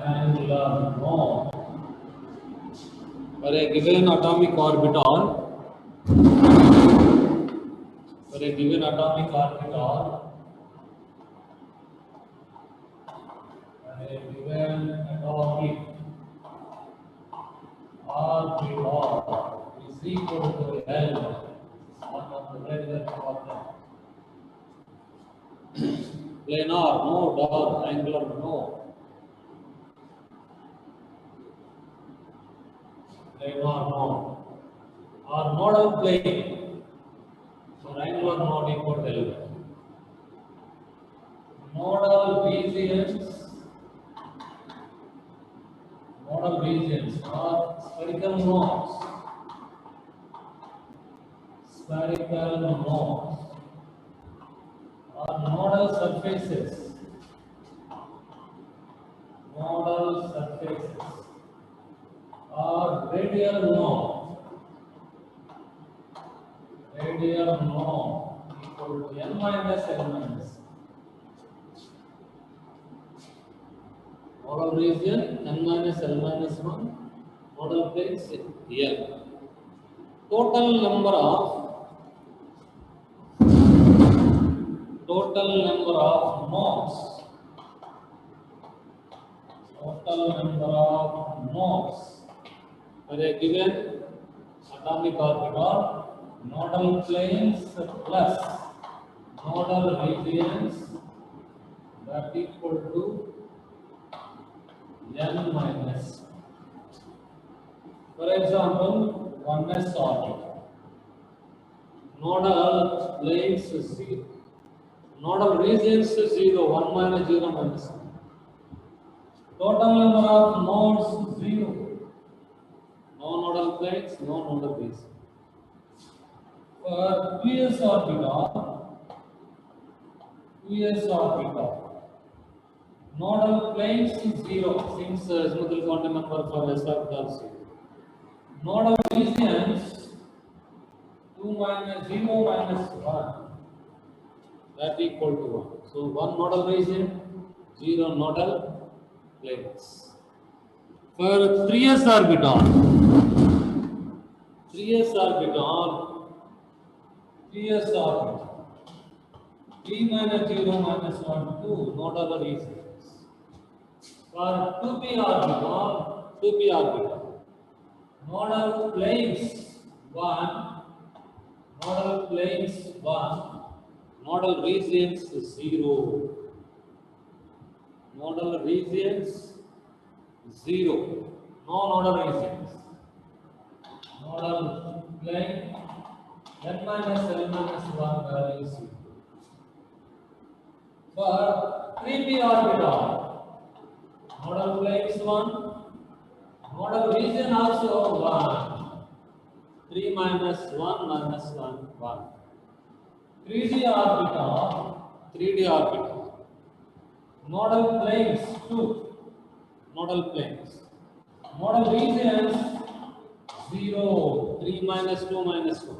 angular mode. For a given atomic orbital, for a given atomic orbital, for a given atomic orbital is equal to L. One of the regular problem. Planar node or angular node. Planar node or nodal plane. So angular node equal to L. Nodal regions are spherical nodes. Spherical nodes or nodal surfaces. Nodal surfaces or radial node. Radial node equal to n minus L minus. Nodal region n minus L minus 1. Nodal planes L. Total number of nodes. Total number of nodes for a given atomic orbital, nodal planes plus nodal regions that equal to n minus. For example, 1s orbital. Nodal planes 0. Nodal regions 0, 1 minus 0 minus 1. Total number of nodes 0. No nodal planes, no nodal regions. For 2s orbital, nodal planes 0 since Symmetrical quantum number for s orbital 0. Nodal regions 2 minus 0 minus 1 that equal to 1. So 1 nodal region, 0 nodal planes. For 3s orbital, 3s orbital, 3 minus 0 minus 1, 2 nodal regions. For 2p orbital, nodal planes 1, nodal regions 0. Nodal regions 0. No nodal regions. Nodal plane n minus L minus 1 value is 0. For 3p orbital, nodal planes 1, nodal region also 1. 3 minus 1 minus 1, 1. 3d orbital, nodal planes 2. Nodal planes. Nodal regions 0, 3 minus 2 minus 1.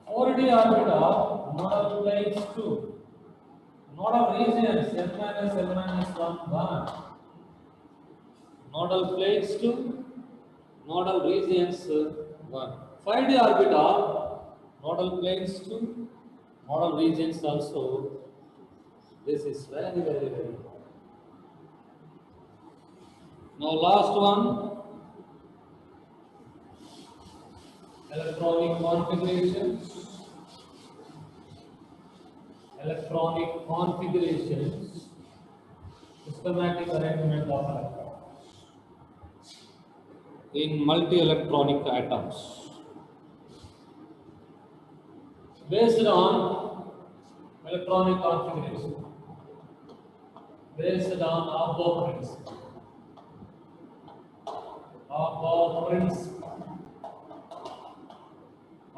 4d orbital, nodal planes 2. Nodal regions n minus L minus 1, 1. Nodal planes 2, nodal regions 1. 5d orbital, nodal planes 2, nodal regions also. This is very, very, very important. Now last one, electronic configuration. Electronic configurations, systematic arrangement of electrons in multi-electronic atoms based on electronic configuration, based on Abbo principle.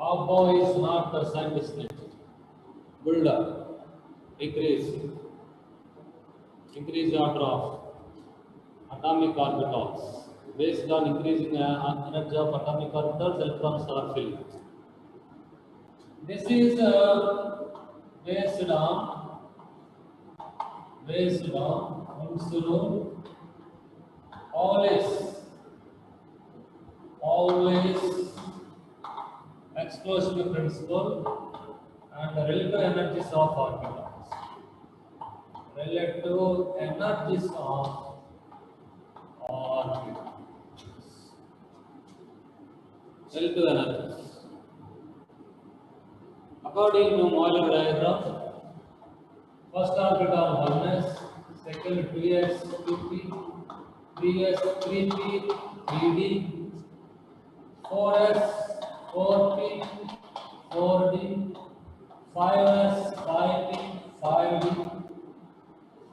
Abbo is not the scientist name. Builder. Increase the order of atomic orbitals. Based on increasing energy of atomic orbitals, electrons are filled. This is based on Hund's rule always explosion principle and relative energies of orbitals. Relative energies of orbitals. Relative energies. According to Euler diagram, first orbital 1s, second 2s, 2p, 3s, 3p, 3d, 4s, 4p, 4d, 5s, 5p, 5d,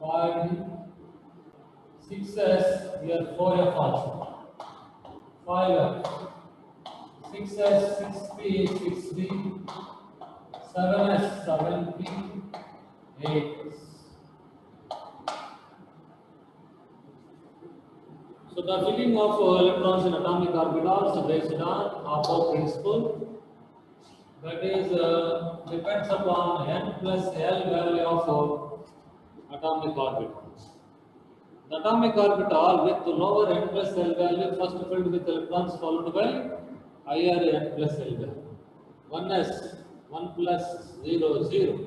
5d, 6s, here 4f also, 5f, 6s, 6p, 6d, 7s, 7p, 8s. So the filling of electrons in atomic orbitals is based on Apo principle. That is depends upon n plus L value of atomic orbitals. The atomic orbital with lower n plus L value first filled with electrons followed by higher n plus L value. 1s, 1 plus 0, 0.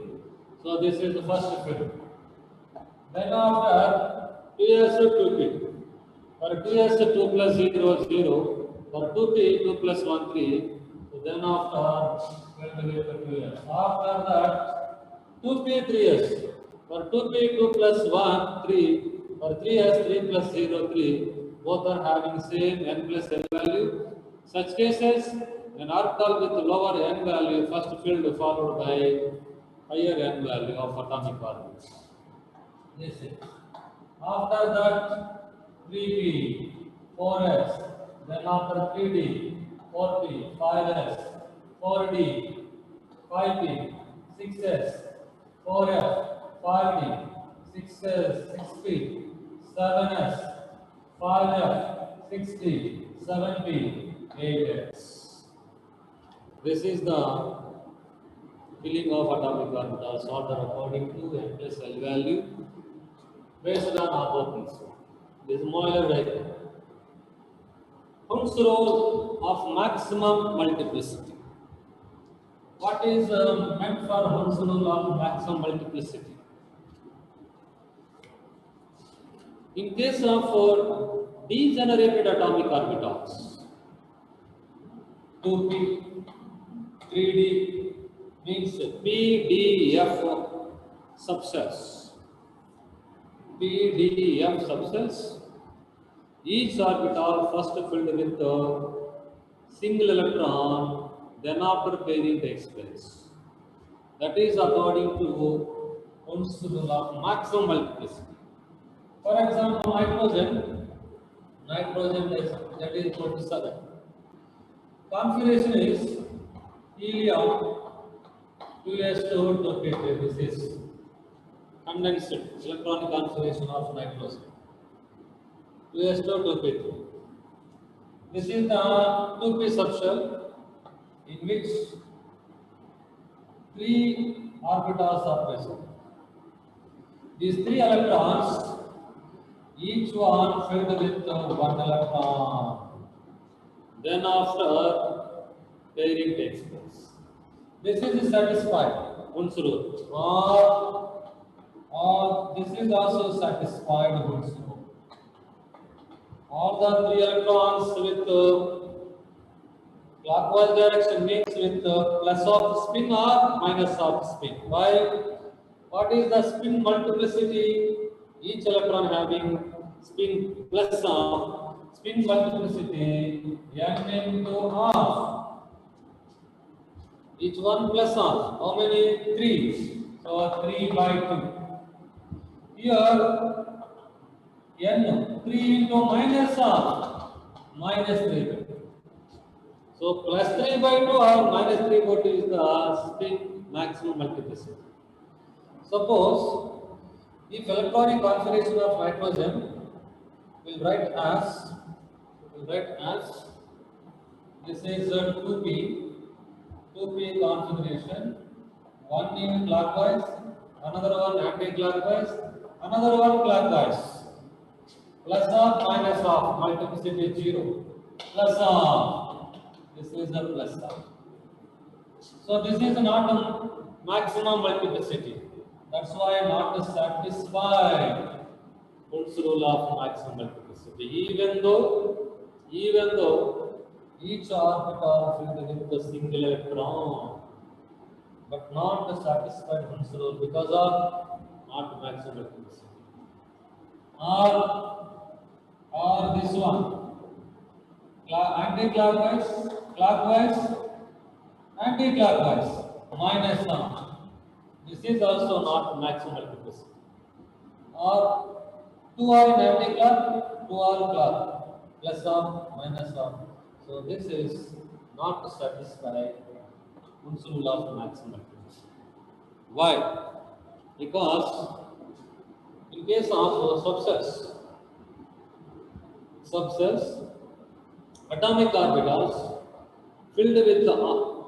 So this is the first filled. Then after 2s, 2p. For 2s, 2 plus 0, 0. For 2p, 2 plus 1, 3. So then after, filled with 2s. After that, 2p, 3s. For 2p, 2 plus 1, 3. For 3s, 3 plus 0, 3. Both are having same n plus L value. Such cases, an orbital with lower n value first filled followed by higher n value of atomic orbitals. This is. After that, 3p, 4s, then after 3d, 4p, 5s, 4d, 5p, 6s, 4f, 5d, 6s, 6p, 7s, 5f, 6d, 7p, 8s. This is the filling of atomic orbitals order according to n plus L value based on Apo principle. This is Euler diagram. Hund's rule of maximum multiplicity. What is meant for Hund's rule of maximum multiplicity? In case of degenerated atomic orbitals, 2p, 3d means PDF subsets. PDF subsets. Each orbital first filled with a single electron, then after pairing takes place. That is according to Hund's rule of maximum multiplicity. For example, nitrogen is that is 47. Configuration is helium 2s2 2p3. This is condensed electronic configuration of nitrogen. 2s2 2p3. This is the 2p subshell in which 3 orbitals are present. These 3 electrons, each one filled with 1 electron. Then after pairing takes place. This is satisfied. Hund's rule. Or this is also satisfied Hund's rule. All the 3 electrons with clockwise direction means with plus of spin or minus of spin. Why? What is the spin multiplicity? Each electron having spin plus spin multiplicity n into half. Each one plus half. How many? 3. So 3 by 2. Here n 3 into minus half. Minus 3 by 2. So plus 3 by 2 or minus 3 by 2 is the spin maximum multiplicity. Suppose if electronic configuration of nitrogen will write as this is 2p configuration, one in clockwise, another one anti-clockwise, another one clockwise. plus of minus of, multiplicity is 0, plus of, this is a plus of. So this is not a maximum multiplicity. That's why not satisfied Hund's rule of maximum multiplicity. Even though each orbital filled with a single electron, but not satisfied Hund's rule because of not maximum multiplicity. Or this one, anti-clockwise, clockwise, anti-clockwise, minus 1. This is also not maximum multiplicity. Or 2 are in anti-clock, 2 are clock, plus or minus or. So this is not satisfied Hund's rule of maximum multiplicity. Why? Because in case of subsets, atomic orbitals filled with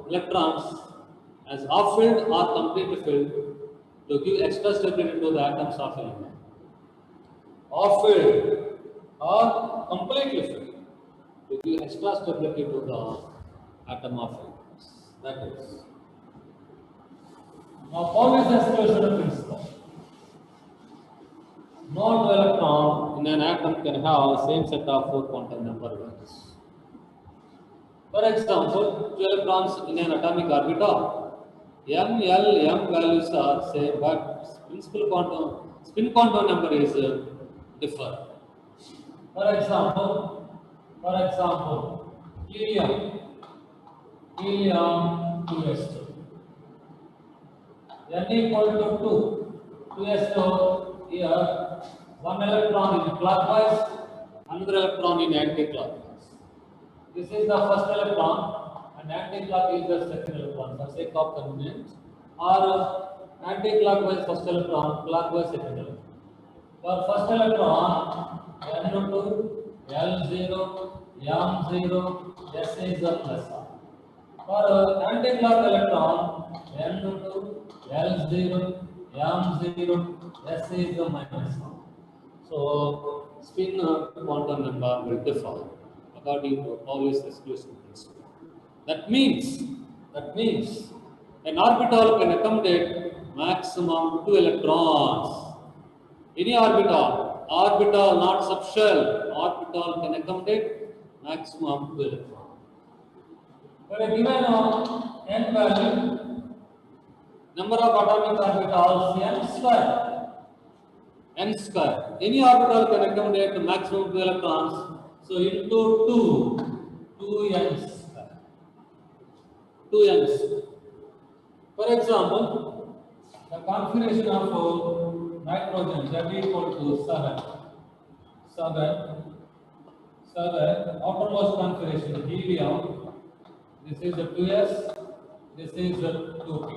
electrons as half filled or completely filled to give extra stability to the atoms of element. Half filled or completely filled to give extra stability to the atom of elements. That is. Now, Pauli's exclusion principle. No electron in an atom can have same set of 4 quantum number values. For example, 2 electrons in an atomic orbital, m, l, m values are same, but spin quantum number is different. For example, helium 2s2. n equal to 2s2 here. One electron in clockwise, another electron in anti-clockwise. This is the first electron, and anti-clock is the second electron for sake of convenience. Or anti-clockwise first electron, clockwise second electron. For first electron, N2, L0, M0, S is a plus R. For anti-clock electron, N2, L0, M0, S is a minus R. So spin quantum number will differ according to Pauli's exclusion principle. That means an orbital can accommodate maximum 2 electrons. Any orbital not subshell, orbital can accommodate maximum 2 electrons. For a given n value, number of atomic orbitals n square. N square. Any orbital can accommodate the maximum 2 electrons. So into 2n square. 2n square. For example, the configuration of nitrogen Z equal to 7. Outermost configuration helium. This is the 2s. This is the 2p.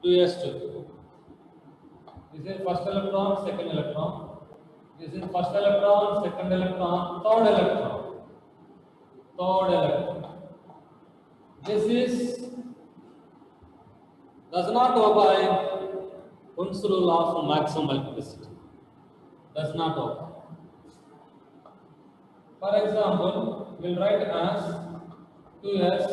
2s2. This is first electron, second electron. This is first electron, second electron, third electron. This does not obey Hund's rule of maximum multiplicity. Does not obey. For example, we'll write as 2s.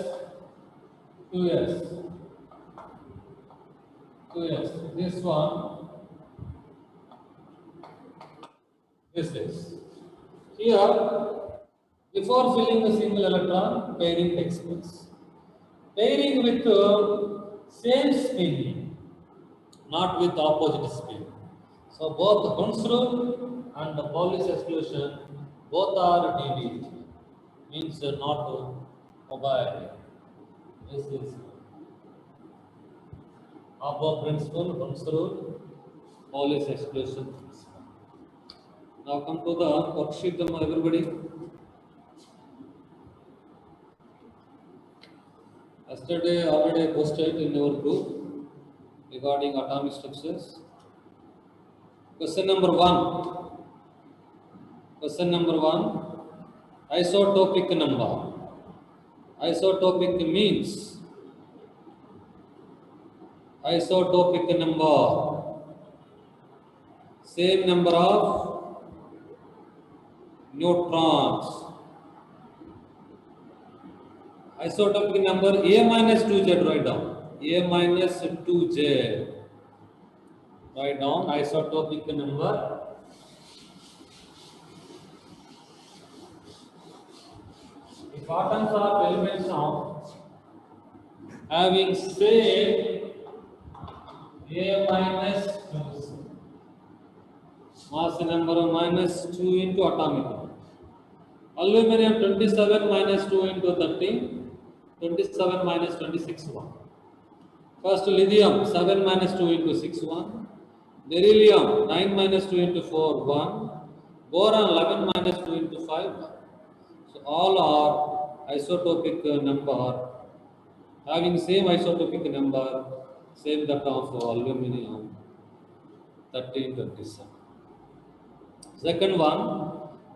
This one. This is. Here, before filling the single electron, pairing takes place. Pairing with same spin, not with opposite spin. So both Hund's rule and the Pauli's exclusion, both are deviant, means not to obey. This is above principle, Hund's rule, Pauli's exclusion. Now come to the worksheet, everybody. Yesterday already posted in your group regarding atomic structures. Question number one, isotopic number. Isotopic means same number of neutrons. Isotopic number A minus 2Z, write down. A minus 2Z. Write down isotopic number. If atoms of elements of having same A minus 2, mass number minus 2 into atomic number. Aluminum 27 minus 2 into 13, 27 minus 26, 1. First lithium 7 minus 2 into 6, 1. Beryllium 9 minus 2 into 4, 1. Boron 11 minus 2 into 5, 1. So all are isotopic number, having same isotopic number, same that of aluminum 13, 27. Second one,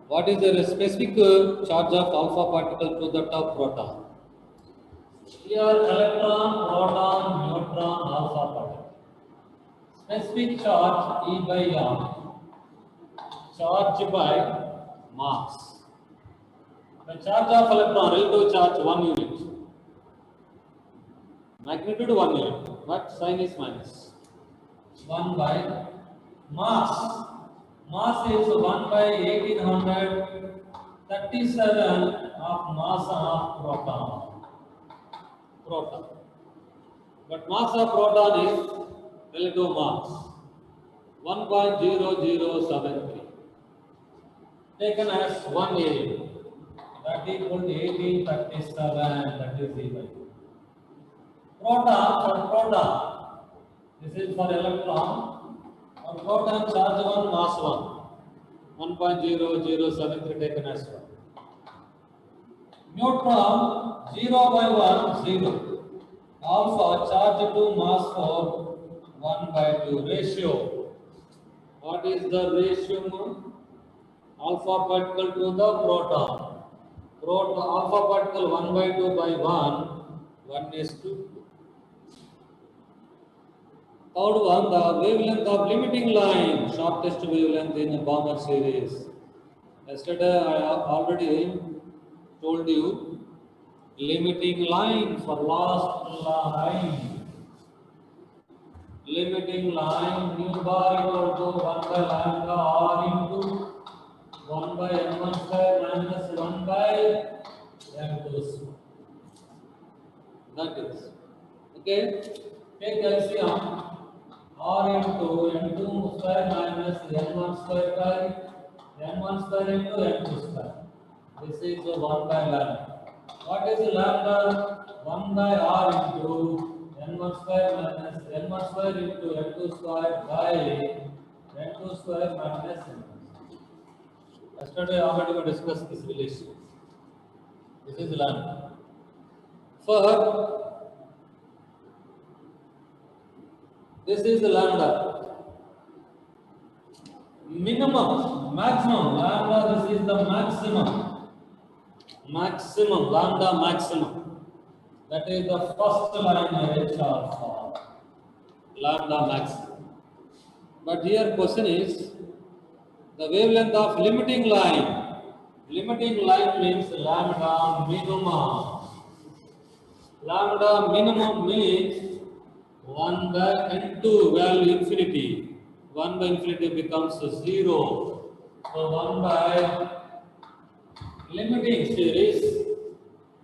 what is the specific charge of alpha particle to that of proton? Here electron, proton, neutron, alpha particle. Specific charge E by R, charge by mass. The charge of electron, relative charge 1 unit. Magnitude 1 unit, but sign is minus. 1 by mass. Mass is 1 by 1837 of mass of proton. But mass of proton is relative mass 1.0073 taken as 1 area, that equal to 1837, that is E by. Proton, for proton, this is for electron. For proton charge 1, mass 1, 1.0073 taken as 1. Neutron 0 by 1, 0. Alpha charge 2, mass 4, 1 by 2 ratio. What is the ratio? Alpha particle to the proton. Alpha particle 1 by 2 by 1 is to 2. Third one, the wavelength of limiting line, shortest wavelength in a Balmer series. Yesterday I already told you, limiting line for last line. Limiting line mu bar equal to 1 by lambda r into 1 by n1 square minus 1 by n2 square. That is, okay, take LCM. R into n2 square minus n1 square by n1 square into n2 square. This is 1 by lambda. What is lambda? 1 by r into n1 square minus n1 square into n2 square by n2 square minus n1. Yesterday already we discussed this relation. This is lambda. For this is the lambda. Minimum, maximum, lambda, this is the maximum. Maximum, lambda maximum. That is the first line H alpha. Lambda maximum. But here question is, the wavelength of limiting line. Limiting line means lambda minimum. Lambda minimum means 1 by n2 value infinity. 1 by infinity becomes 0. So 1 by limiting series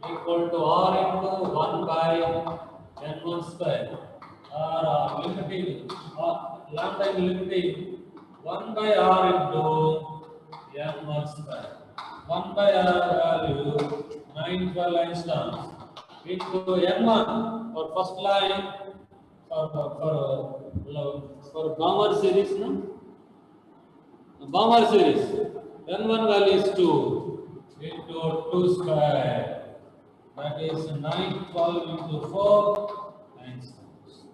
equal to r into 1 by n1 square. R limiting, lambda limiting 1 by r into n1 square. 1 by r value 912 angstroms into n1 for first line. For Balmer series, no? Balmer series, n1 value is 2 into 2 square. That is 912 into 4, 9 squares.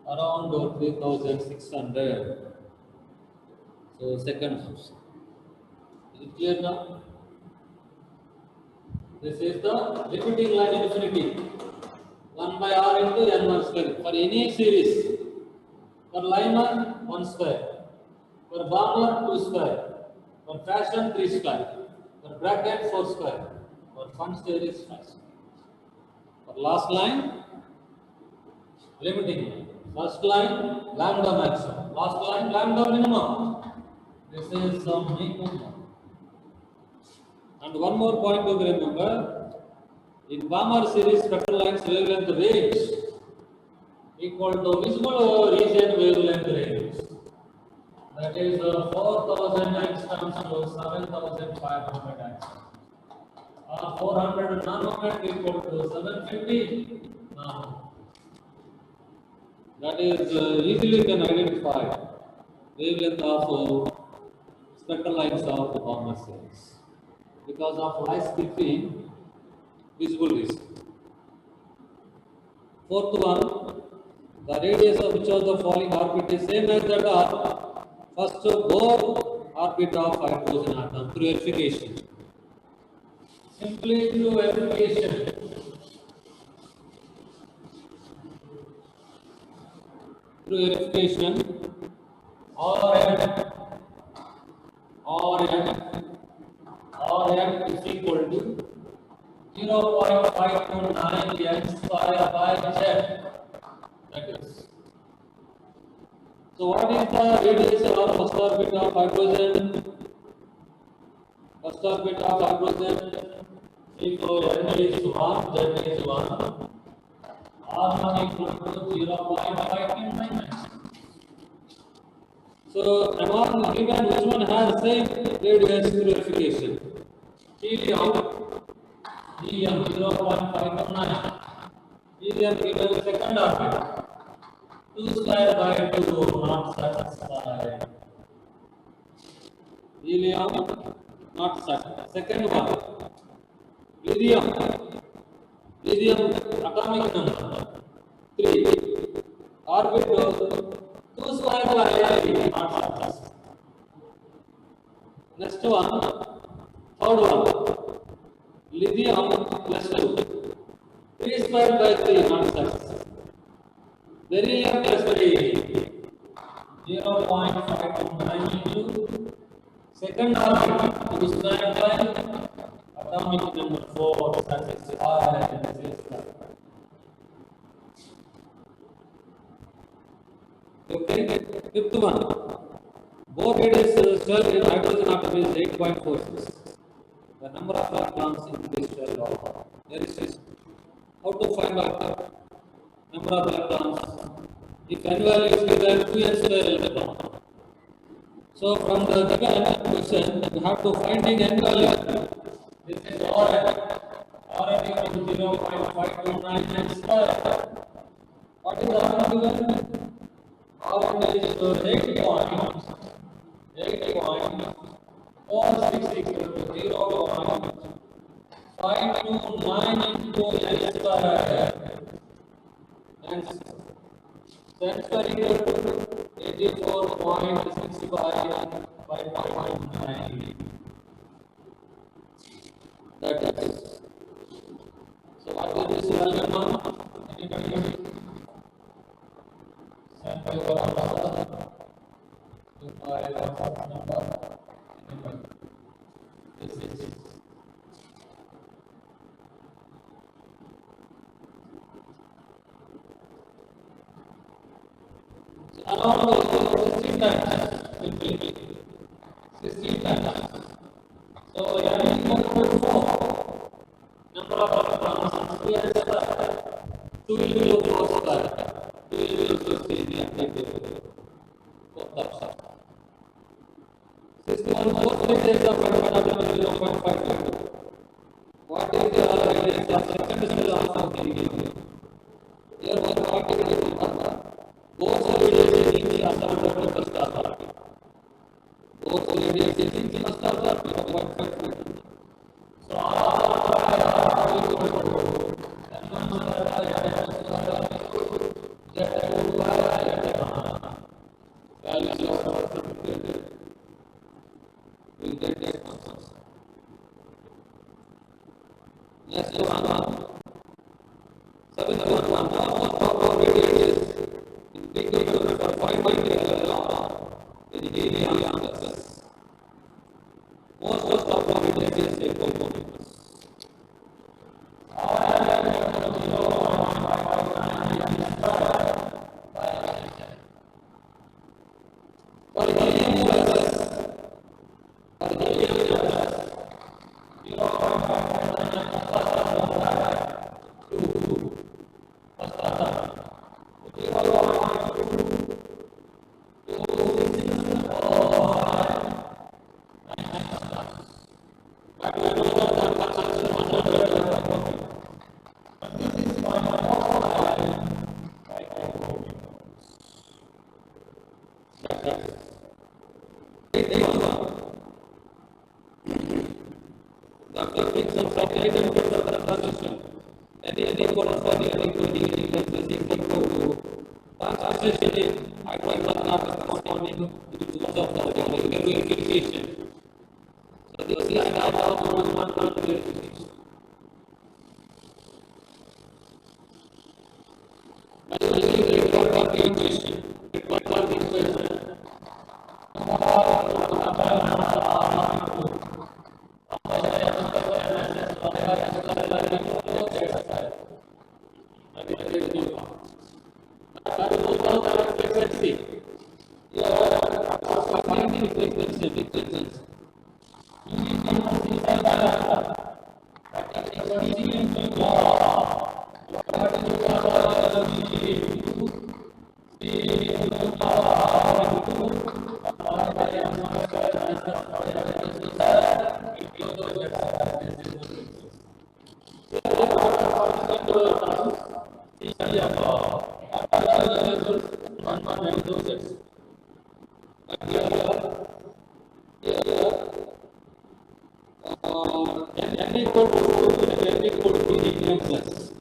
Around 3600. So second house. Is it clear now? This is the limiting line infinity. 1 by r into n1 square for any series. For Lyman 1 square. For Balmer 2 square. For Fashion 3 square. bracket 4 square. For first here is 5 square. For last line, limiting. First line, lambda maximum. Last line, lambda minimum. This is some minimum. And one more point to remember. In Balmer series, spectral lines wavelength range equal to visible region wavelength range. That is 4000 angstroms to 7500 angstroms. 400 nanometer equal to 750 nanometer. That is easily can identify wavelength of spectral lines of the Balmer series because of lies between visible region. Fourth one, the radius of which of the falling orbit is same as that of first Bohr orbit of hydrogen atom through verification. Simply through verification. Through verification, Rn is equal to 0.529 n square by z. That is. So what is the radius of first orbit of hydrogen? First orbit of hydrogen, if n is 1, z is 1, R1 equal to 0.529. So among given which one has same radius through verification? Helium 0.529. Helium given second orbit 2 square by 2 not satisfied. Helium not satisfied. Second one, lithium atomic number 3 orbit 2 square by 8 not satisfied. Next one, third one, lithium plus 2 3 square by 3 not satisfied. Beryllium plus 3 0.529 into second orbit 2 square by atomic number 4 satisfied. Okay, fifth one. Bohr radius shell in hydrogen atom is 8.46. The number of electrons in this shell there is how to find out number of electrons. If n value is given 2n square electron. So from the given question, you have to find in n value. This is Rn equal to 0.529 n square. What is Rn given? Rn is 8.466 0.529 into n square. And square equal to 84.65 by 5.9. That is. So what is this value now? Anybody? Sample number. This is. Around 16 times. 16 times. So, n equal to 4. Number of electrons. 2 will be 4 square. 2 will be 16. 61 4 radius of atom is 0.5. What is the radius of second cell of helium? Here what is the both radius is in the order first orbit. Both radius is in the first orbit of 1.5. So next one, 7.1 radius equal to 5.8 in helium. Most of the this is equal to meters.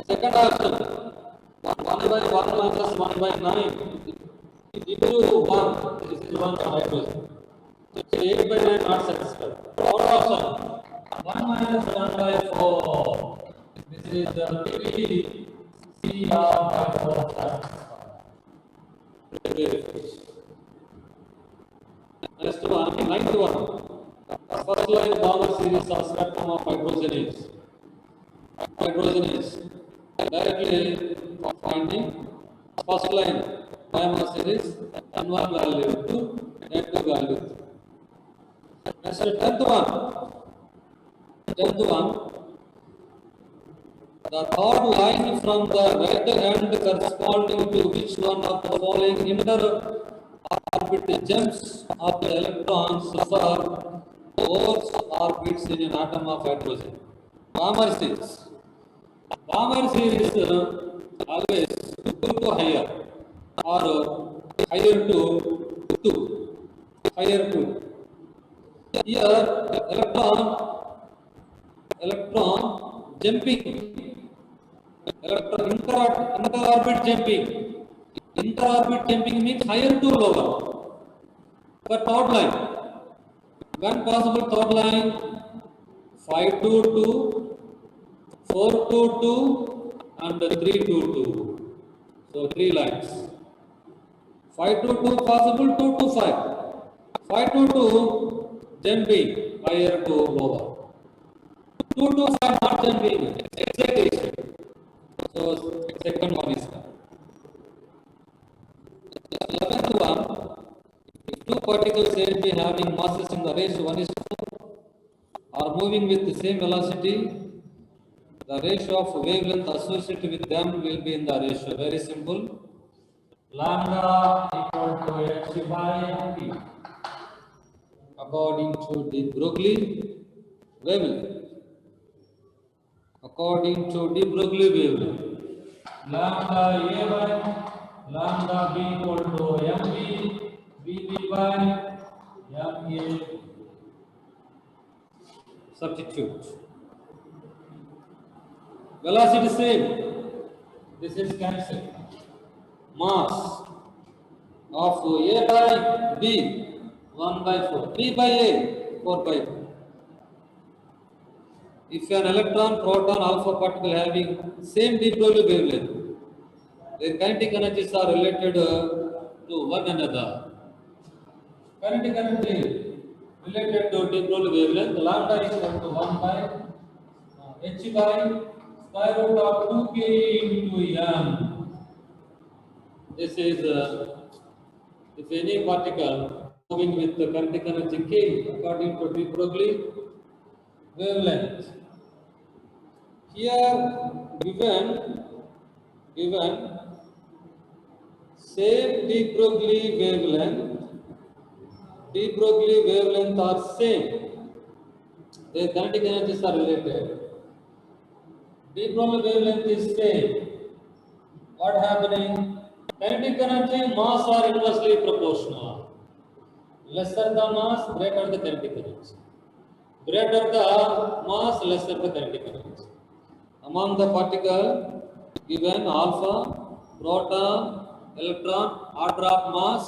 Second option, 1 by 1 minus 1 by 9 into 1, this is 1 hydrogen. So 8 by 9 not satisfied. Third option, 1 minus 1 by 4, this is the 3 Cr by 4 satisfied. Next one, ninth one. First line Balmer series of spectrum of hydrogenase. Directly finding first line Balmer series N1 value to N2 value. Next, tenth one. The third line from the right hand corresponding to which one of the following inter-orbit jumps of the electrons for 4 orbits in an atom of hydrogen. Balmer series. Balmer series always 2 to higher or higher to 2. Higher to. Here electron jumping. Inter-orbit jumping. Inter-orbit jumping means higher to lower. The third line. One possible third line 5 to 2, 4 to 2, and 3 to 2. So 3 lines. 5 to 2 possible, 2 to 5. 5 to 2 jumping higher to lower. 2 to 5 not jumping, excitation. second one is that. The 11th one, if two particles say be having masses in the ratio 1:4 are moving with the same velocity, the ratio of wavelength associated with them will be in the ratio. Very simple. Lambda equal to h by t. According to de Broglie wavelength. According to de Broglie wavelength. Lambda a by lambda b equal to mb, bb by ma. Substitute. Velocity same. This is cancelled. Mass of a by b 1/4, b by a 4/4. If an electron, proton, alpha particle having same de Broglie wavelength, their kinetic energies are related to one another. Kinetic energy related to de Broglie wavelength, lambda is equal to 1 by h by square root of 2k into m. This is if any particle moving with the kinetic energy k according to de Broglie wavelength. Here given same de Broglie wavelength are same. Their kinetic energies are related. De Broglie wavelength is same. What happening? Kinetic energy mass are inversely proportional. Lesser the mass, greater the kinetic energy. Greater the mass, lesser the kinetic energy. Among the particle given alpha, proton, electron, order of mass,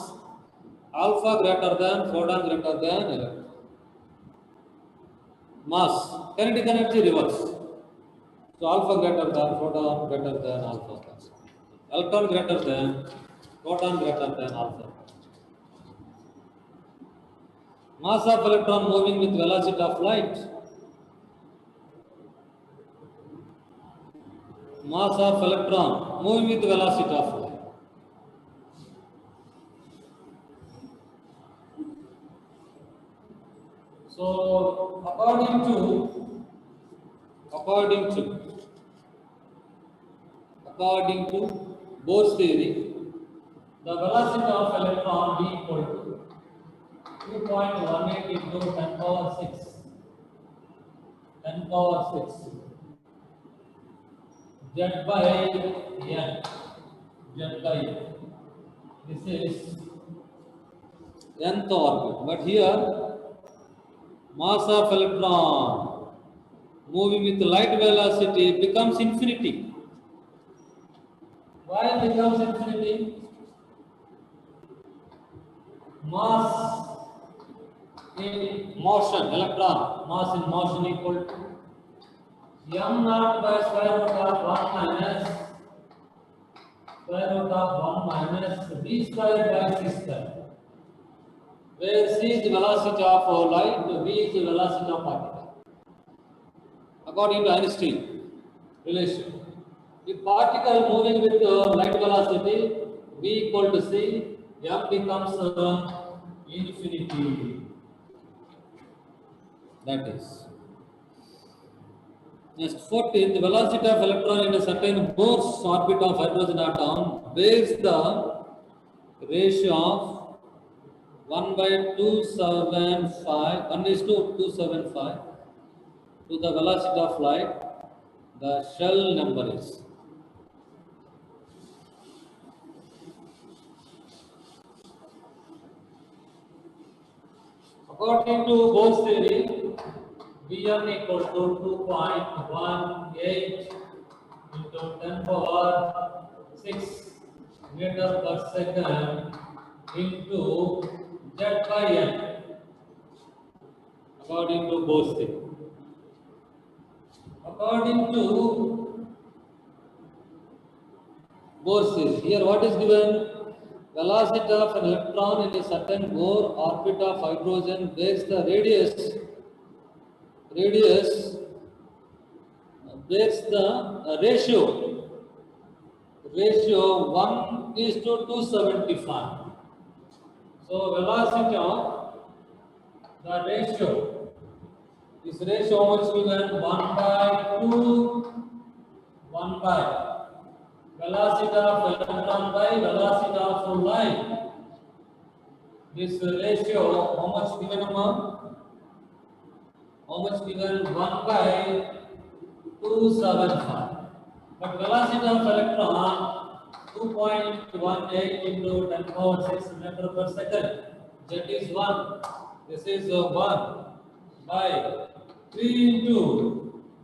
alpha greater than, proton greater than electron. Mass, kinetic energy reverse. So alpha greater than, proton greater than, alpha. Electron greater than, proton greater than, alpha. Mass of electron moving with velocity of light. Mass of electron moving with velocity of light. So according to Bohr's theory, the velocity of electron be equal to 2.18 into 10 power 6 Z by n. This is nth orbit. But here mass of electron moving with light velocity becomes infinity. Why it becomes infinity? Mass in motion, electron mass in motion equal to m naught by square root of 1 minus v square by c square, where c is the velocity of light, v is the velocity of particle. According to Einstein relation, if particle moving with light velocity v equal to c, m becomes infinity. That is. Next, 14, the velocity of electron in a certain Bohr's orbit of hydrogen atom bears the ratio of 1/275 to the velocity of light. The shell number is. According to Bohr's theory, Vm equal to 2.18 into 10 power 6 meter per second into Z by n. According to Bohr's theory. According to Bohr's theory, here what is given? Velocity of an electron in a certain Bohr orbit of hydrogen bears the radius bears the ratio ratio 1:275. So velocity of the ratio, this ratio how much given? 1/2, 1 by velocity of electron by velocity of light. This ratio how much given amount? How much given? 1/275. But velocity of electron 2.18 into 10 power 6 meter per second. That is 1. This is 1 by 3 into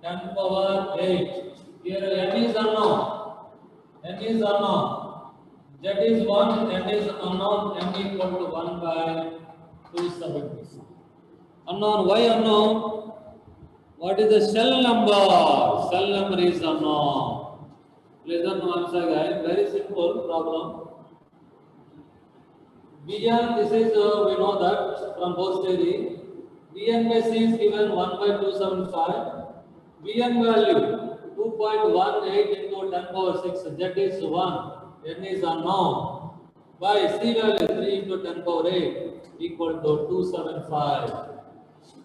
10 power 8. Here n is unknown. N is unknown. Z is 1, n is unknown, n equal to 1 by 276. Unknown, why unknown? What is the cell number? Cell number is unknown. Listen once again, very simple problem. Bn, this is, we know that from both theory. Bn by C is given 1/275. Bn value 2.18 into 10 power 6, Z is 1, N is unknown. By C value 3 into 10 power 8 equal to 275.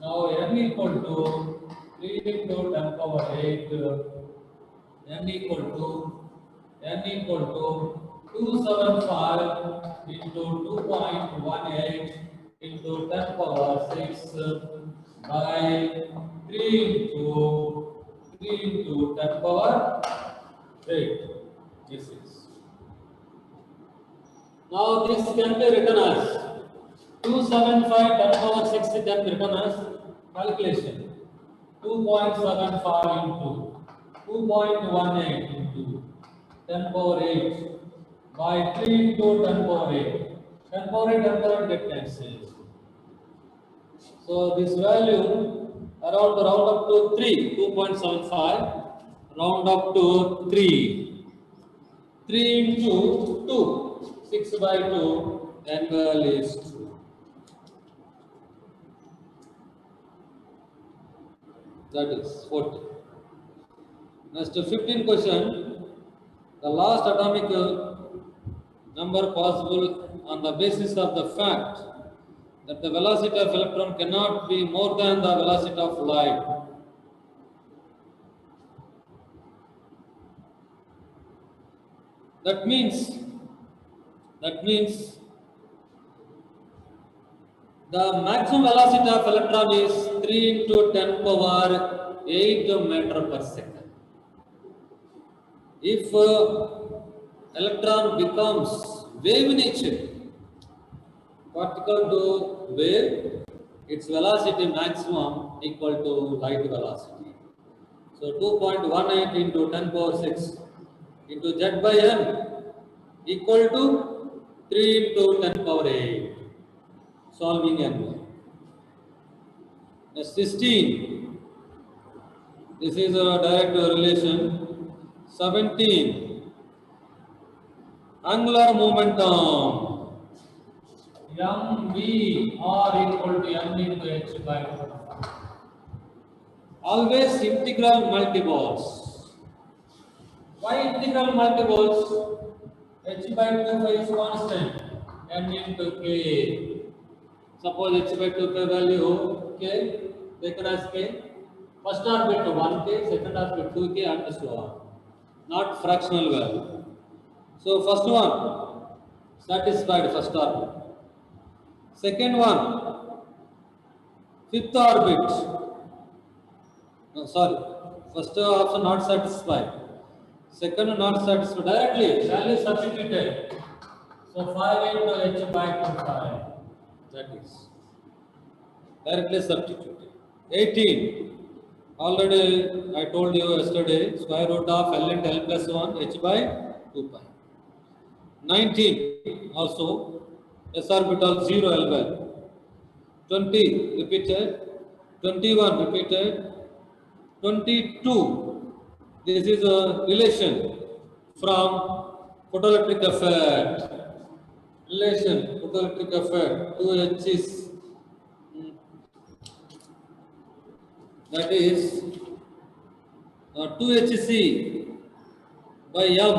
Now N equal to 3 into 10 power 8, N equal to 275 into 2.18 into 10 power 6 by 3 into 10 power 8. This is. Now this can be written as 275 10 power 6 can be written as calculation 2.75 into 2.18 into 10 power 8 by 3 into 10 power 8. 10 power 8 get cancelled. So this value around round up to 3, 2.75, round up to 3. 3 into 2, 6 by 2, angle is 2. That is 40. Next 15 question. The last atomic number possible on the basis of the fact that the velocity of electron cannot be more than the velocity of light. That means the maximum velocity of electron is 3 into 10 power 8 meter per second. If electron becomes wave nature, particle to wave, its velocity maximum equal to light velocity. So 2.18 into 10 power 6 into Z by N equal to 3 into 10 power 8. Solving N. Next 16. This is a direct relation. 17. Angular momentum. mv r equal to m into h by 2. Always integral multipoles. Why integral multipoles? H by 2 is constant. M into k. Suppose h by 2 k value k taken as k. First orbit 1k, second orbit 2k, and so on. Not fractional value. So first one satisfied, first orbit. Second one, fifth orbit. No, sorry, first option not satisfied. Second not satisfied. Directly value substituted. So 5 into h by 2 5. That is directly substituted. 18. Already I told you yesterday, square root of L into L plus 1 h by 2 pi. 19 also s orbital 0 L by 20 repeated, 21 repeated, 22. This is a relation from photoelectric effect. Relation photoelectric effect 2h is that is 2hc by m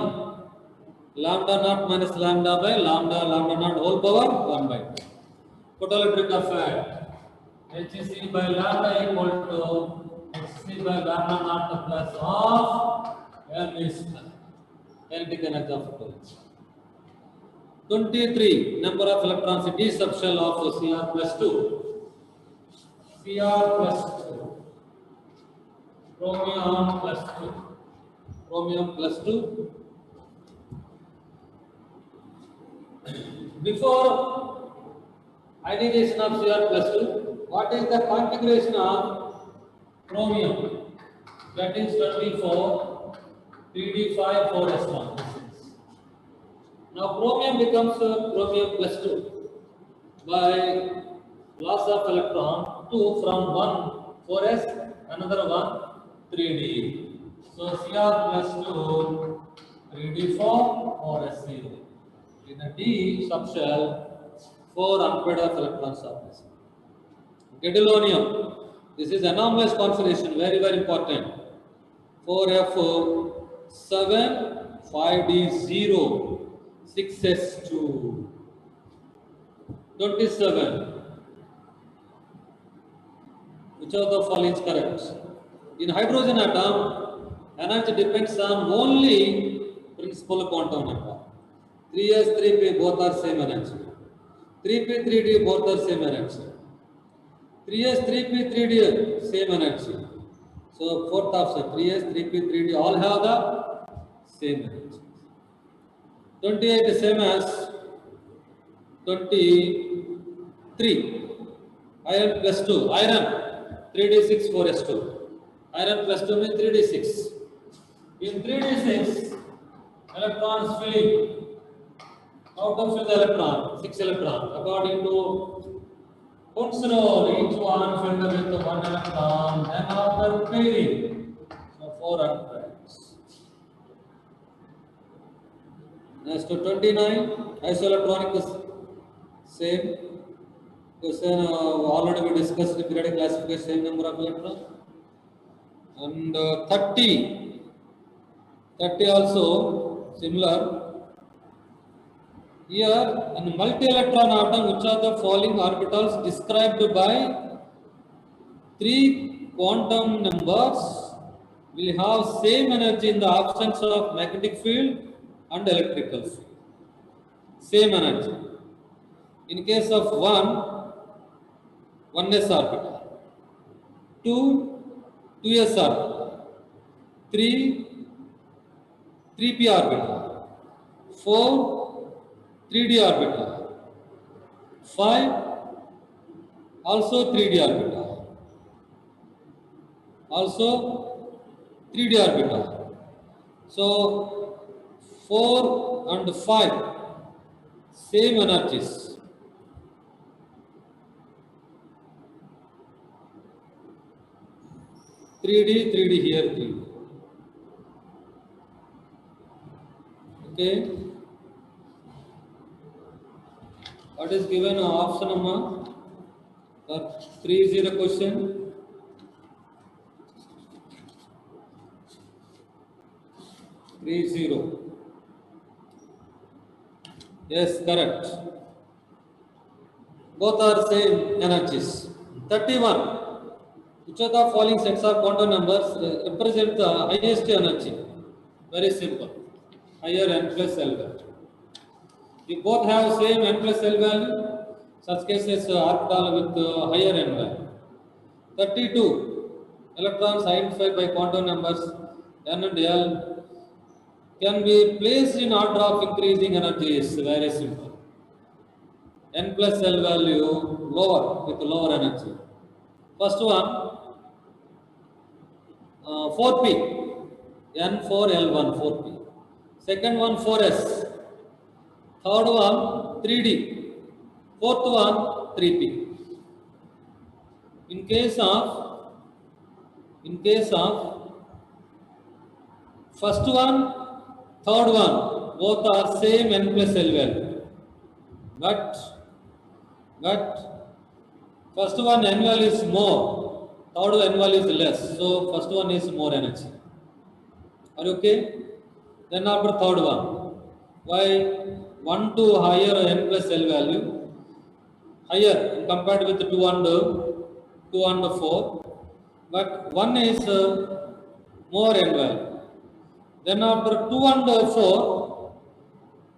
lambda naught minus lambda by lambda naught whole power 1 by 2. Photoelectric effect HC by lambda equal to HC by lambda naught plus half N is kinetic energy of photons. 23 number of electrons in d subshell of Cr plus 2. Cr plus 2. Chromium plus 2. Chromium plus 2. Before ionization of Cr plus 2, what is the configuration of chromium? That is 24, 3d5, 4s1. Now chromium becomes chromium plus 2 by loss of electron 2 from 1 4s, another one 3d. So Cr plus 2 3d4 4s0. In a d subshell 4 unpaired of electrons are present. Gadolinium. This is anomalous configuration, very important. 4f7 5d0 6s2. 27. Which of the following is correct? In hydrogen atom, energy depends on only principal quantum number. 3s 3p both are same energy. 3p 3d both are same energy. 3s 3p 3d same energy. So fourth option 3s 3p 3d all have the same energy. 28 is same as 23. Iron plus 2. Iron 3d6 4s2. Iron plus 2 means 3d6. In 3d6, electrons filling. How to fill the electron? 6 electrons. According to Hund's rule, each one filled with 1 electron. Then after pairing, so 4 electrons. Next to 29, isoelectronic is same. Question already we discussed the periodic classification, same number of electrons. And 30 also similar. Here in multi-electron atom, which are the following orbitals described by 3 quantum numbers will have same energy in the absence of magnetic field and electrical field. Same energy. In case of 1s orbital, 2s orbital, 3p orbital, 4 3d orbital, 5 also 3d orbital, also 3d orbital. So 4 and 5 same energies. 3d here 3d. Okay. What is given option number 30 question? Yes, correct. Both are same energies. 31. Which of the following sets of quantum numbers represent the highest energy? Very simple. Higher n plus L value. If both have same n plus L value, such cases orbital with higher n value. 32. Electrons identified by quantum numbers n and L can be placed in order of increasing energy. Is very simple. N plus L value lower with lower energy. First one 4p, N4L1 4p. Second one 4s. Third one 3d. Fourth one 3p. In case of first one, third one, both are same n plus L value. But first one n value is more, third one n value is less. So first one is more energy. Are you okay? Then after third one, Why 1 to higher n plus L value, higher compared with 2 and 4, but 1 is more n value. Then after 2 and 4,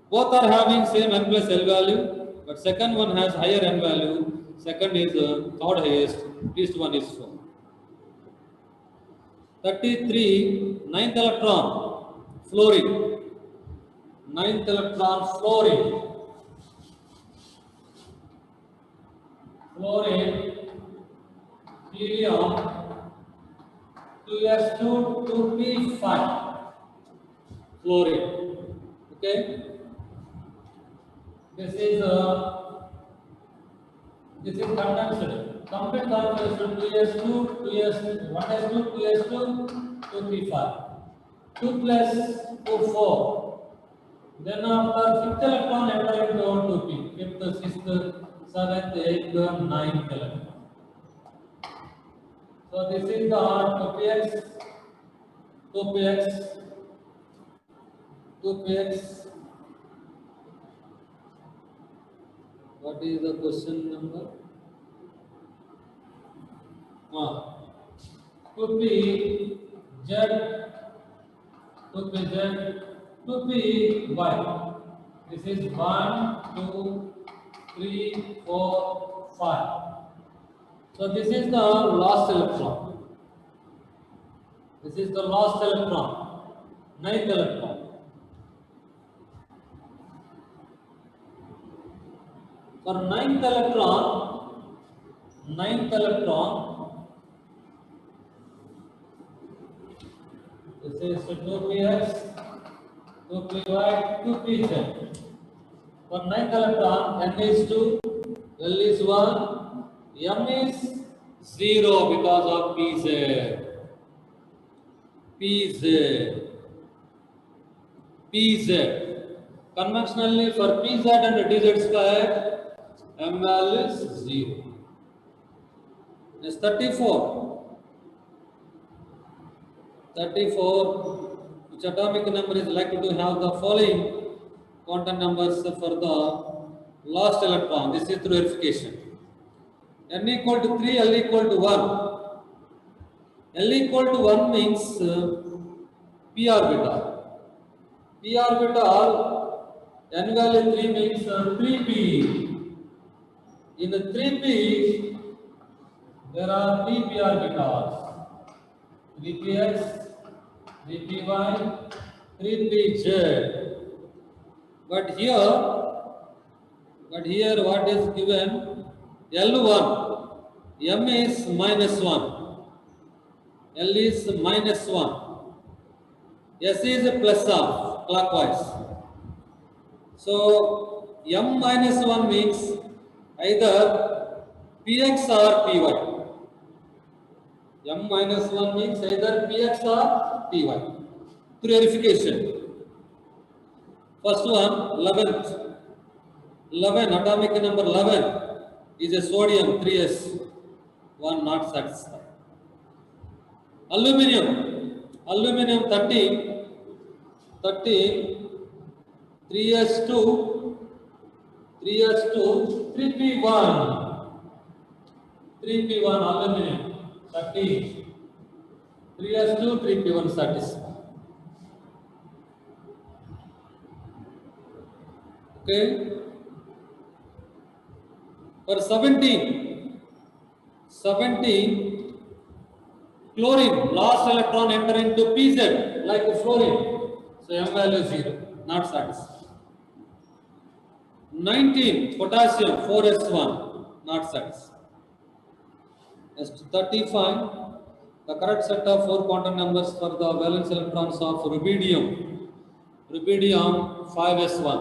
both are having same n plus L value, but second one has higher n value, second is third highest, least one is 4. 33, ninth electron, fluorine. Ninth electron, fluorine. Fluorine, helium, 2s2, 2p5. Fluorine. Okay? This is condensed. Complete condensation 2s2, 1s2, 2s2, 2p5. 2 plus 2, 4. Then after fifth electron enter into 2p. Fifth, sixth, seventh, eighth, ninth electron. So this is the 2px, 2px, 2px. What is the question number? 2pz, 2pz, 2py. This is 1, 2, 3, 4, 5. So this is the last electron. This is the last electron, ninth electron. For ninth electron, this is 2px, 2py, 2pz. For ninth electron, n is 2, L is 1, m is 0 because of pz. pz. Conventionally for pz and dz square, ml is 0. Next 34. 34, which atomic number is likely to have the following quantum numbers for the last electron? This is through verification. N equal to 3, L equal to 1. L equal to 1 means p orbital. P orbital, n value 3 means 3p. In the 3p, there are 3 p orbitals. 3px, 3py, 3pz. But here what is given? L1, m is -1, L is -1, S is a plus of clockwise. So m -1 means either px or py. M -1 means either px or py. Through verification. First one, 11th. 11, atomic number 11 is a sodium 3s. 1 not satisfied. Aluminium 30, 3s2, 3p1. 3p1 aluminium 30, 3s2, 3p1 satisfied. Okay. For 17, chlorine, last electron enter into pz like fluorine. So m value 0, not satisfied. 19, potassium 4s1, not satisfied. Next 35, the correct set of 4 quantum numbers for the valence electrons of rubidium. Rubidium 5s1,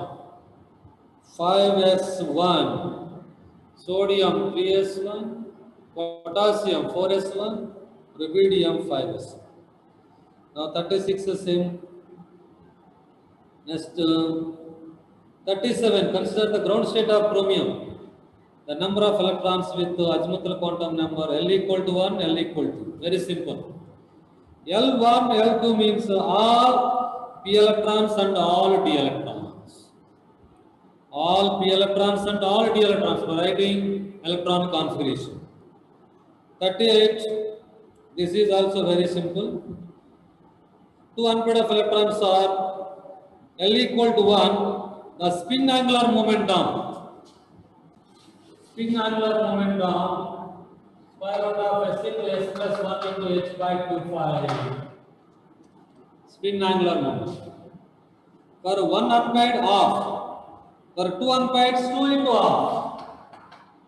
sodium 3s1, potassium 4s1, rubidium 5s1. Now 36 is same. Next 37, consider the ground state of chromium. The number of electrons with azimuthal quantum number L equal to 1, L equal to. Very simple. L1, L2 means all p electrons and all d electrons. all p electrons and all d electrons for writing electron configuration. 38. This is also very simple. Two unpaired of electrons are L equal to 1. The spin angular momentum square root of s into s plus 1 into h by 2 pi. Spin angular momentum. For one unpaired half. For two unpairs 2 into half.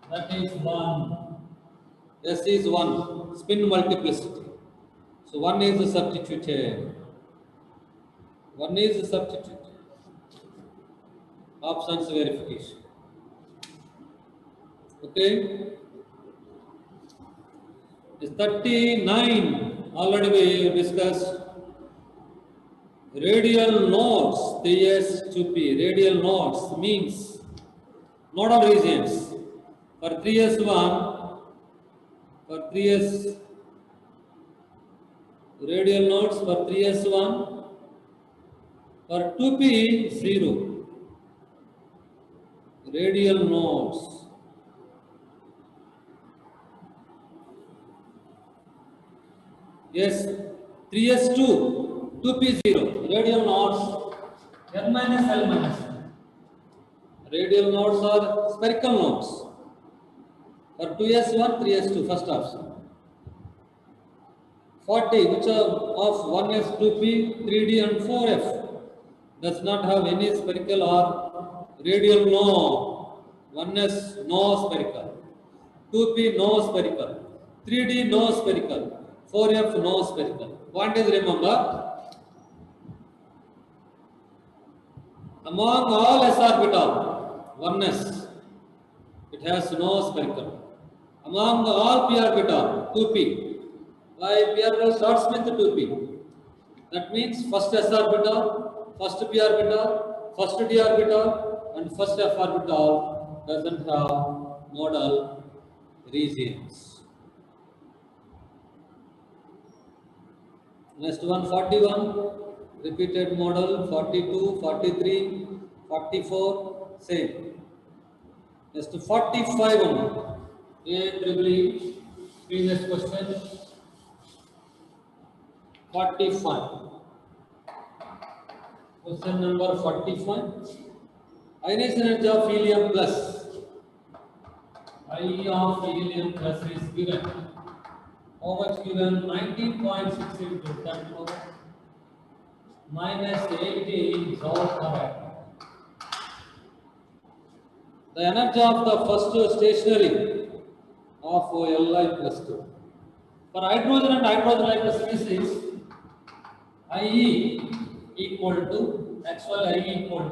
That is 1. S is 1. Spin multiplicity. So 1 is substituted. 1 is substituted. Options verification. Okay. Is 39. Already we discussed. Radial nodes, 3s to p. Radial nodes means nodal regions. For 3s1, for 3s radial nodes for 3s1, for 2p 0. Radial nodes. Yes, 3s2, 2p0. Radial nodes n minus l minus. Radial nodes are spherical nodes. For 2s1, 3s2, first option. 40, which are of 1s, 2p, 3d and 4f does not have any spherical or radial no. 1s no spherical, 2p no spherical, 3d no spherical, 4f no spherical. Point is, remember, among all s orbital, 1s, it has no spherical. Among all p orbital, 2p. Why p orbital starts with 2p? That means first s orbital, first p orbital, first d orbital, and first f orbital doesn't have nodal regions. Next one, 41, repeated model, 42, 43, 44, same. Next 45 one, A, previous question. 45. Question number 45. Ionization energy of helium plus. I of helium plus is given. How much given? 19.6 into 10 power minus 18 joule per atom. The energy of the first stationary of Li plus 2. For hydrogen and hydrogen-like species, IE equal to, actual IE equal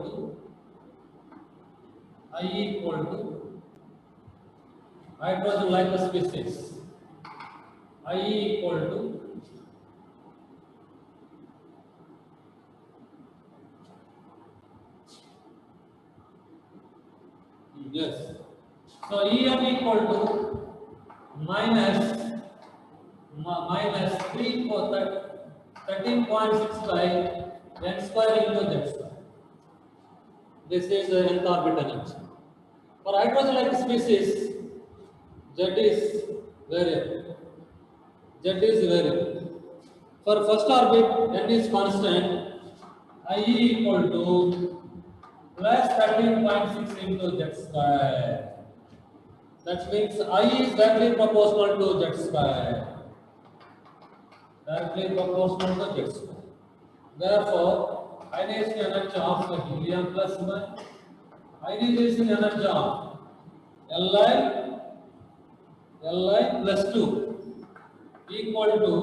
to hydrogen-like species. IE equal to yes. So EM equal to minus 13.6 by n square into z square. This is the nth orbit energy. For hydrogen-like species, Z is variable. Z is variable. For first orbit, n is constant. IE equal to plus 13.6 into z square. That means I is directly proportional to z square. Directly proportional to z square. Therefore, ionization energy of helium plus 1, ionization energy of Li plus 2 equal to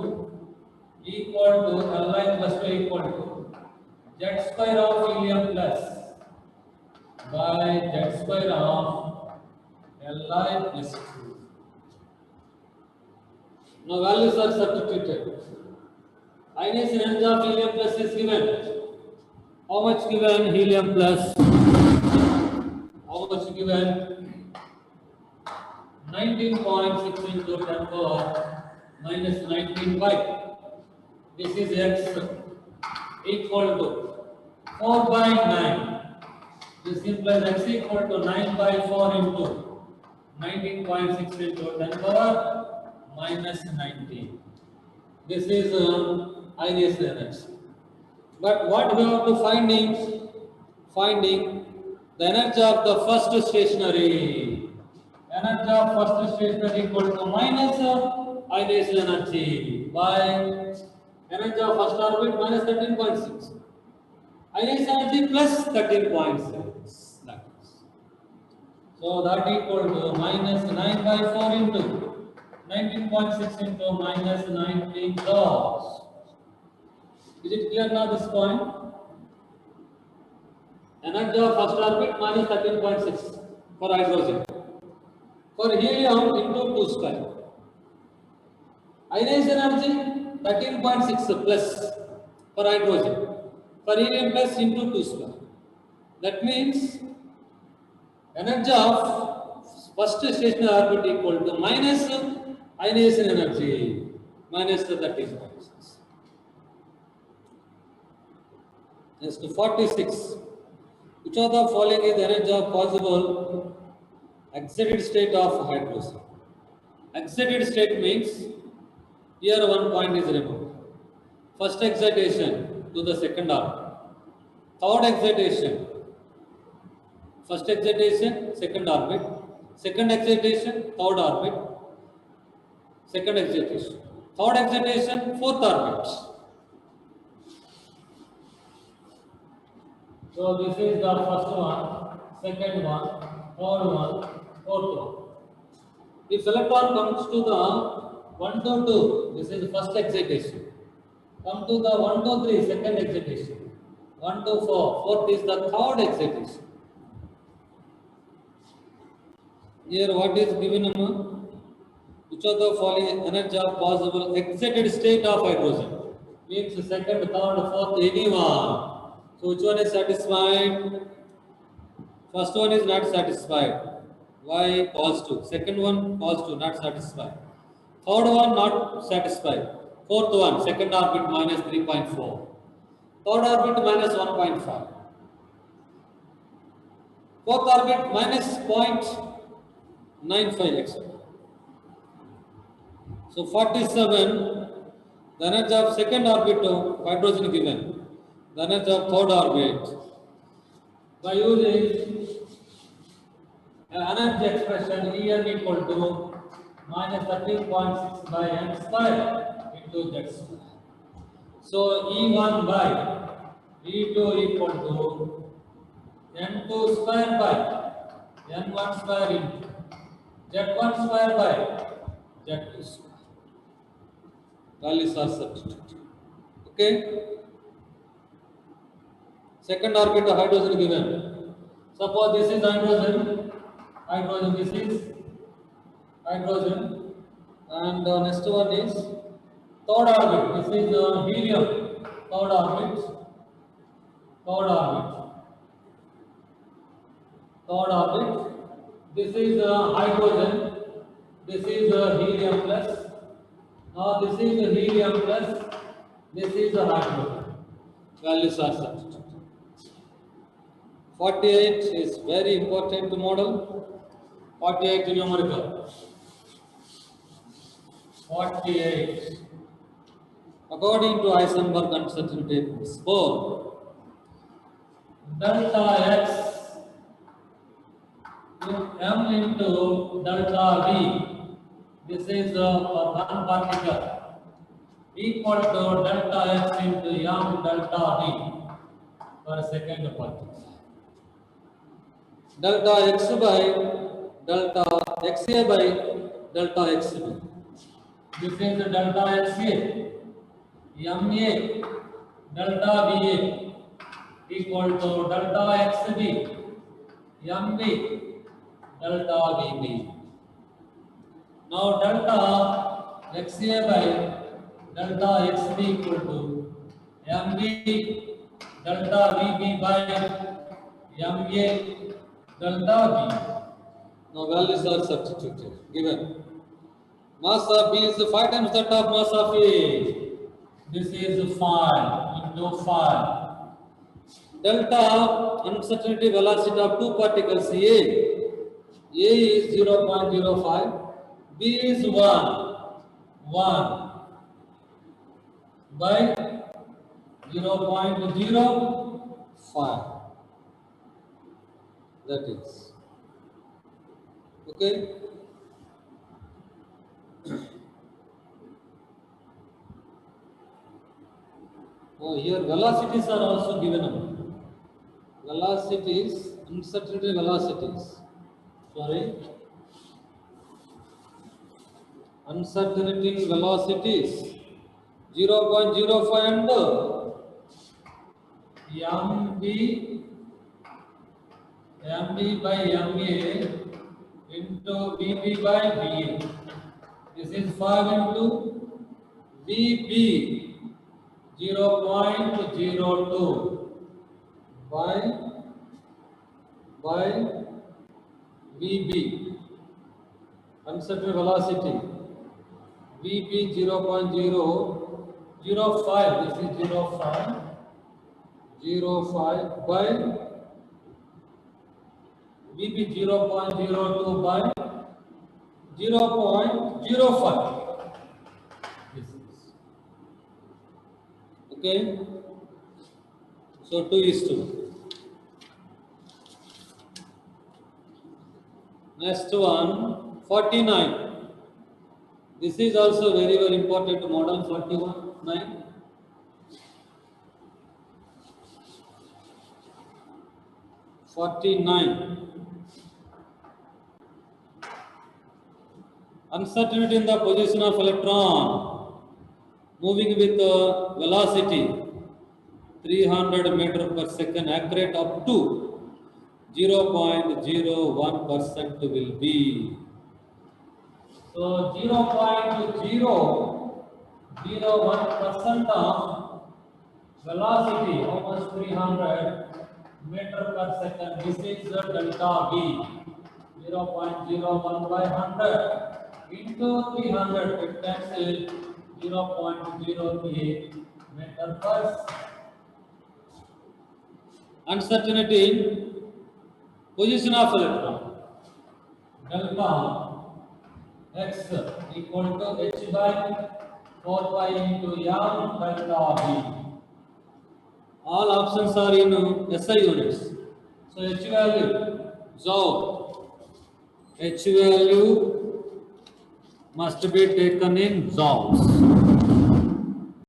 Li plus 2 equal to z square of helium plus by z square of Li plus 2. Now values are substituted. Ionization energy of helium plus is given. How much given? Helium plus. How much given? 19.6 into 10 power minus 19 by. This is x equal to 4 by 9. This implies x equal to 9 by 4 into 19.6 into 10 power minus 19. This is ionized energy. But what we have to finding the energy of the first stationary. Energy of first stationary equal to minus ionized energy by energy of first orbit minus 13.6. Ionized energy plus 13.6. So that equal to minus 9 by 4 into 19.6 into minus 19 cos. Is it clear now this point? Energy of first orbit minus 13.6 for hydrogen. For helium into 2 square. Ionized energy 13.6 plus for hydrogen. For helium plus into 2 square. That means energy of first stationary orbit equal to minus ionization energy minus 13.6. Next to 46. Which of the following is the energy of possible excited state of hydrogen? Excited state means here one point is removed. First excitation to the second orbit. Third excitation. First excitation, second orbit. Second excitation, third orbit. Second excitation. Third excitation, fourth orbit. So this is the first one, second one, third one, fourth one. If electron comes to the 1 to 2, this is the first excitation. Come to the 1 to 3, second excitation. 1 to 4, fourth is the third excitation. Here what is given? Which of the following energy of possible excited state of hydrogen? Means second, third, fourth, anyone. So which one is satisfied? First one is not satisfied. Why? Positive. Second one positive, not satisfied. Third one not satisfied. Fourth one, second orbit minus 3.4. Third orbit minus 1.5. Fourth orbit minus 0.95 etc. So 47, the energy of second orbit of hydrogen given. The energy of third orbit by using energy expression En equal to minus 13.6 by n square into z square. So E1 by E2 equal to n2 square by n1 square into z1 square by z2 square. Values are substituted. Okay. Second orbit of hydrogen given. Suppose this is hydrogen, this is hydrogen, and next one is third orbit. This is helium, third orbit. This is hydrogen. This is helium plus. Now this is helium plus. This is hydrogen. Values are substituted. 48 is very important model. 48 numerical. 48. According to Heisenberg uncertainty principle, delta x m into delta v. This is for one particle equal to delta x into m delta v for second particle. Delta x by delta xa by delta xb. This is the delta xa, ma delta va equal to delta xb, mb delta vb. Now delta xa by delta xb equal to mb delta vb by ma delta v. Now values are substituted. Given mass of B is 5 times that of mass of A. This is 5 into 5. delta uncertainty velocity of two particles A is 0.05, B is 1 by 0.05. That is okay. Oh, here velocities are also given up. Velocities, uncertainty velocities. Sorry. Uncertainty velocities 0.05 and mb by ma into vb by va. This is 5 into vb 0.02 by vb. Uncertainty velocity vb 0.005. This is 0.05 by vb 0.02 by 0.05. This is okay. So 2:2. Next one, 49. This is also very important model. 49. Uncertainty in the position of electron moving with velocity 300 meter per second, accurate up to 0.01% will be. So 0.001% of velocity, almost 300 meter per second. This is the delta V. 0.01 by 100 into 300, it cancels 0.03 meter per second. Uncertainty in position of electron. Delta x equal to h by 4 pi into m delta v. All options are in SI units. So h value joule. H value must be taken in joules.